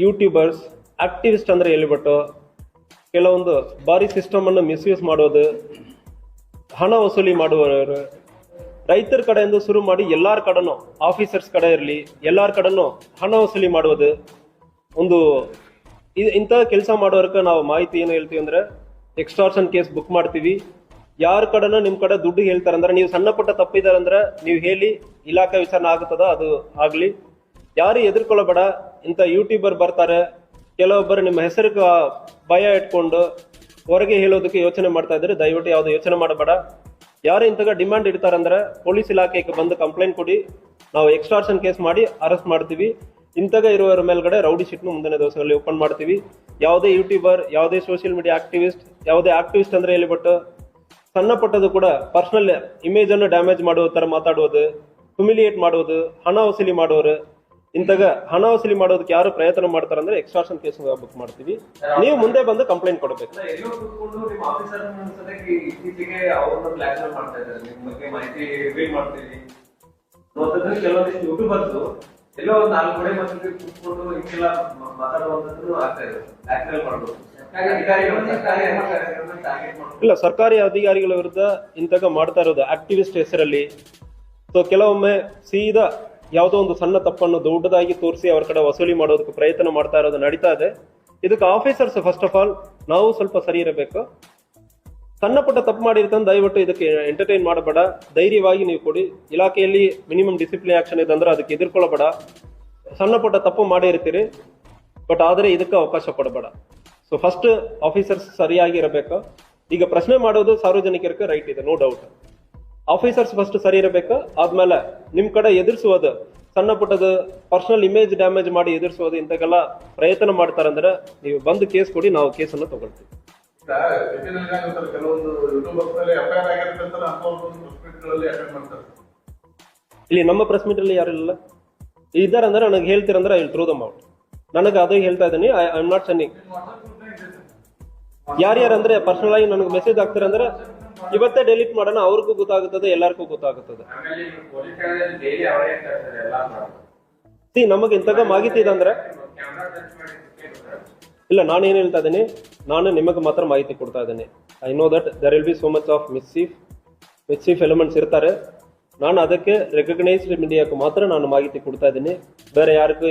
YouTubers activist ಅಂದ್ರೆ ಹೇಳ್ಬಿಟ್ಟು ಕೆಲವೊಂದು ಬಾರಿ ಸಿಸ್ಟಮ್ ಅನ್ನು ಮಿಸ್ಯೂಸ್ ಮಾಡೋದು, ಹಣ ವಸೂಲಿ ಮಾಡುವವರು, ರೈತರ ಕಡೆಯಿಂದ ಶುರು ಮಾಡಿ ಎಲ್ಲಾರ ಕಡೆನೂ, ಆಫೀಸರ್ಸ್ ಕಡೆ ಇರಲಿ ಎಲ್ಲಾರ ಕಡೆನೂ ಹಣ ವಸೂಲಿ ಮಾಡುವುದು ಒಂದು ಇಂಥ ಕೆಲಸ ಮಾಡೋರ್ಗೆ ನಾವು ಮಾಹಿತಿ ಏನು ಹೇಳ್ತೀವಿ ಅಂದ್ರೆ ಎಕ್ಸ್ಟಾರ್ಷನ್ ಕೇಸ್ ಬುಕ್ ಮಾಡ್ತೀವಿ. ಯಾರ ಕಡೆನೂ ನಿಮ್ಮ ಕಡೆ ದುಡ್ಡು ಹೇಳ್ತಾರಂದ್ರೆ, ನೀವು ಸಣ್ಣ ಪುಟ್ಟ ತಪ್ಪಿದಾರಂದ್ರೆ ನೀವು ಹೇಳಿ, ಇಲಾಖೆ ವಿಚಾರಣೆ ಆಗುತ್ತದ ಅದು ಆಗ್ಲಿ. ಯಾರು ಎದುರ್ಕೊಳ್ಳಬೇಡ. ಇಂಥ ಯೂಟ್ಯೂಬರ್ ಬರ್ತಾರೆ, ಕೆಲವೊಬ್ಬರು ನಿಮ್ಮ ಹೆಸರಿಗೆ ಭಯ ಇಟ್ಕೊಂಡು ಹೊರಗೆ ಹೇಳೋದಕ್ಕೆ ಯೋಚನೆ ಮಾಡ್ತಾ ಇದ್ರೆ ದಯವಿಟ್ಟು ಯಾವ್ದು ಯೋಚನೆ ಮಾಡಬೇಡ. ಯಾರು ಇಂಥಗ ಡಿಮಾಂಡ್ ಇಡ್ತಾರಂದ್ರೆ ಪೊಲೀಸ್ ಇಲಾಖೆಗೆ ಬಂದು ಕಂಪ್ಲೇಂಟ್ ಕೊಡಿ, ನಾವು ಎಕ್ಸ್ಟ್ರಾಕ್ಷನ್ ಕೇಸ್ ಮಾಡಿ ಅರೆಸ್ಟ್ ಮಾಡ್ತೀವಿ. ಇಂಥಗ ಇರುವವರ ಮೇಲ್ಗಡೆ ರೌಡಿ ಶೀಟ್ನು ಮುಂದಿನ ದಿವಸಗಳಲ್ಲಿ ಓಪನ್ ಮಾಡ್ತೀವಿ. ಯಾವುದೇ ಯೂಟ್ಯೂಬರ್, ಯಾವುದೇ ಸೋಷಿಯಲ್ ಮೀಡಿಯಾ ಆಕ್ಟಿವಿಸ್ಟ್, ಯಾವುದೇ ಆಕ್ಟಿವಿಸ್ಟ್ ಅಂದ್ರೆ ಹೇಳಿಬಿಟ್ಟು ಸಣ್ಣ ಪಟ್ಟದು ಕೂಡ ಪರ್ಸನಲ್ ಇಮೇಜ್ ಅನ್ನು ಡ್ಯಾಮೇಜ್ ಮಾಡುವ ತರ ಮಾತಾಡುವುದು, ಹ್ಯುಮಿಲಿಯೇಟ್ ಮಾಡುವುದು, ಹಣ ವಸೂಲಿ ಮಾಡುವವರು, ಇಂತಾಗ ಹಣ ವಸೂಲಿ ಮಾಡೋದಕ್ಕೆ ಯಾರು ಪ್ರಯತ್ನ ಮಾಡ್ತಾರಂದ್ರೆ ಎಕ್ಸ್ಟ್ರಾಕ್ಷನ್ ಕೇಸ್ ಬುಕ್ ಮಾಡ್ತೀವಿ. ನೀವು ಮುಂದೆ ಬಂದು ಕಂಪ್ಲೇಂಟ್ ಕೊಡಬೇಕು. ಎಲ್ಲೋ ಒಂದು 4 ಗೋಡೆ ಮಧ್ಯೆ ಕೂತ್ಕೊಂಡು ಹಿಂಗೆಲ್ಲ ಮಾತಾಡುವಂತದ್ದು ಆಗ್ತಾ ಇದೆ. ಬ್ಲಾಕ್ಮೇಲ್ ಮಾಡೋದು. ಇಲ್ಲ, ಸರ್ಕಾರಿ ಅಧಿಕಾರಿಗಳ ವಿರುದ್ಧ ಇಂತಾಗ ಮಾಡ್ತಾ ಇರೋದು ಆಕ್ಟಿವಿಸ್ಟ್ ಹೆಸರಲ್ಲಿ. ಸೊ ಕೆಲವೊಮ್ಮೆ ಸೀದಾ ಯಾವುದೋ ಒಂದು ಸಣ್ಣ ತಪ್ಪನ್ನು ದೊಡ್ಡದಾಗಿ ತೋರಿಸಿ ಅವ್ರ ಕಡೆ ವಸೂಲಿ ಮಾಡೋದಕ್ಕೆ ಪ್ರಯತ್ನ ಮಾಡ್ತಾ ಇರೋದು ನಡೀತಾ ಇದೆ. ಇದಕ್ಕೆ ಆಫೀಸರ್ಸ್ ಫಸ್ಟ್ ಆಫ್ ಆಲ್ ನಾವು ಸ್ವಲ್ಪ ಸರಿ ಇರಬೇಕು. ಸಣ್ಣ ಪುಟ್ಟ ತಪ್ಪು ಮಾಡಿರ್ತಂದು ದಯವಿಟ್ಟು ಇದಕ್ಕೆ ಎಂಟರ್ಟೈನ್ ಮಾಡಬೇಡ. ಧೈರ್ಯವಾಗಿ ನೀವು ಕೊಡಿ. ಇಲಾಖೆಯಲ್ಲಿ ಮಿನಿಮಮ್ ಡಿಸಿಪ್ಲಿನ್ ಆಕ್ಷನ್ ಇದೆ ಅಂದ್ರೆ ಅದಕ್ಕೆ ಎದುರ್ಕೊಳ್ಳಬೇಡ. ಸಣ್ಣ ಪುಟ್ಟ ತಪ್ಪು ಮಾಡಿರ್ತೀರಿ, ಬಟ್ ಆದರೆ ಇದಕ್ಕೆ ಅವಕಾಶ ಕೊಡಬೇಡ. ಸೊ ಫಸ್ಟ್ ಆಫೀಸರ್ಸ್ ಸರಿಯಾಗಿ ಇರಬೇಕು. ಈಗ ಪ್ರಶ್ನೆ ಮಾಡೋದು ಸಾರ್ವಜನಿಕರಿಗೆ ರೈಟ್ ಇದೆ, ನೋ ಡೌಟ್. ಆಫೀಸರ್ಸ್ ಫಸ್ಟ್ ಸರಿ ಇರಬೇಕು. ಆದ್ಮೇಲೆ ನಿಮ್ ಕಡೆ ಎದುರಿಸುವುದು, ಸಣ್ಣ ಪುಟ್ಟದ ಪರ್ಸನಲ್ ಇಮೇಜ್ ಡ್ಯಾಮೇಜ್ ಮಾಡಿ ಎದುರಿಸುವುದು, ಇಂಥಕ್ಕೆಲ್ಲ ಪ್ರಯತ್ನ ಮಾಡ್ತಾರಂದ್ರೆ ನೀವು ಬಂದು ಕೇಸ್ ಕೊಡಿ, ನಾವು ಕೇಸನ್ನು ತಗೊಳ್ತೀವಿ. ಇಲ್ಲಿ ನಮ್ಮ ಪ್ರೆಸ್ ಮೀಟ್ ಅಲ್ಲಿ ಯಾರಿಲ್ಲ ಇದ್ದಾರಂದ್ರೆ ನನಗೆ ಹೇಳ್ತೀರಂದ್ರೆ I will throw them out. ನನಗೆ ಅದೇ ಹೇಳ್ತಾ ಇದ್ದೀನಿ, ಐ ಆಮ್ ನಾಟ್ ಸೆಂಡಿಂಗ್. ಯಾರ್ಯಾರಂದ್ರೆ ಪರ್ಸನಲ್ ಆಗಿ ನನಗೆ ಮೆಸೇಜ್ ಆಗ್ತಾರಂದ್ರೆ ಇವತ್ತೇ ಡೆಲೀಟ್ ಮಾಡೋಣ, ಅವ್ರಿಗೂ ಗೊತ್ತಾಗುತ್ತದೆ, ಎಲ್ಲರಿಗೂ ಗೊತ್ತಾಗುತ್ತದೆ. ನಮಗೆ ಇಂತಾಗ ಮಾಹಿತಿ ಇದೆ ಅಂದ್ರೆ ಇಲ್ಲ, ನಾನೇನ್ ಹೇಳ್ತಾ ಇದ್ದೀನಿ, ನಾನು ನಿಮಗೆ ಮಾತ್ರ ಮಾಹಿತಿ ಕೊಡ್ತಾ ಇದ್ದೀನಿ. I know that there will be so much of mischief elements ಇರ್ತಾರೆ. ನಾನು ಅದಕ್ಕೆ ರೆಕಗ್ನೈಸ್ಡ್ ಮೀಡಿಯಾಕ್ಕೆ ಮಾತ್ರ ನಾನು ಮಾಹಿತಿ ಕೊಡ್ತಾ ಇದ್ದೀನಿ, ಬೇರೆ ಯಾರಿಗೂ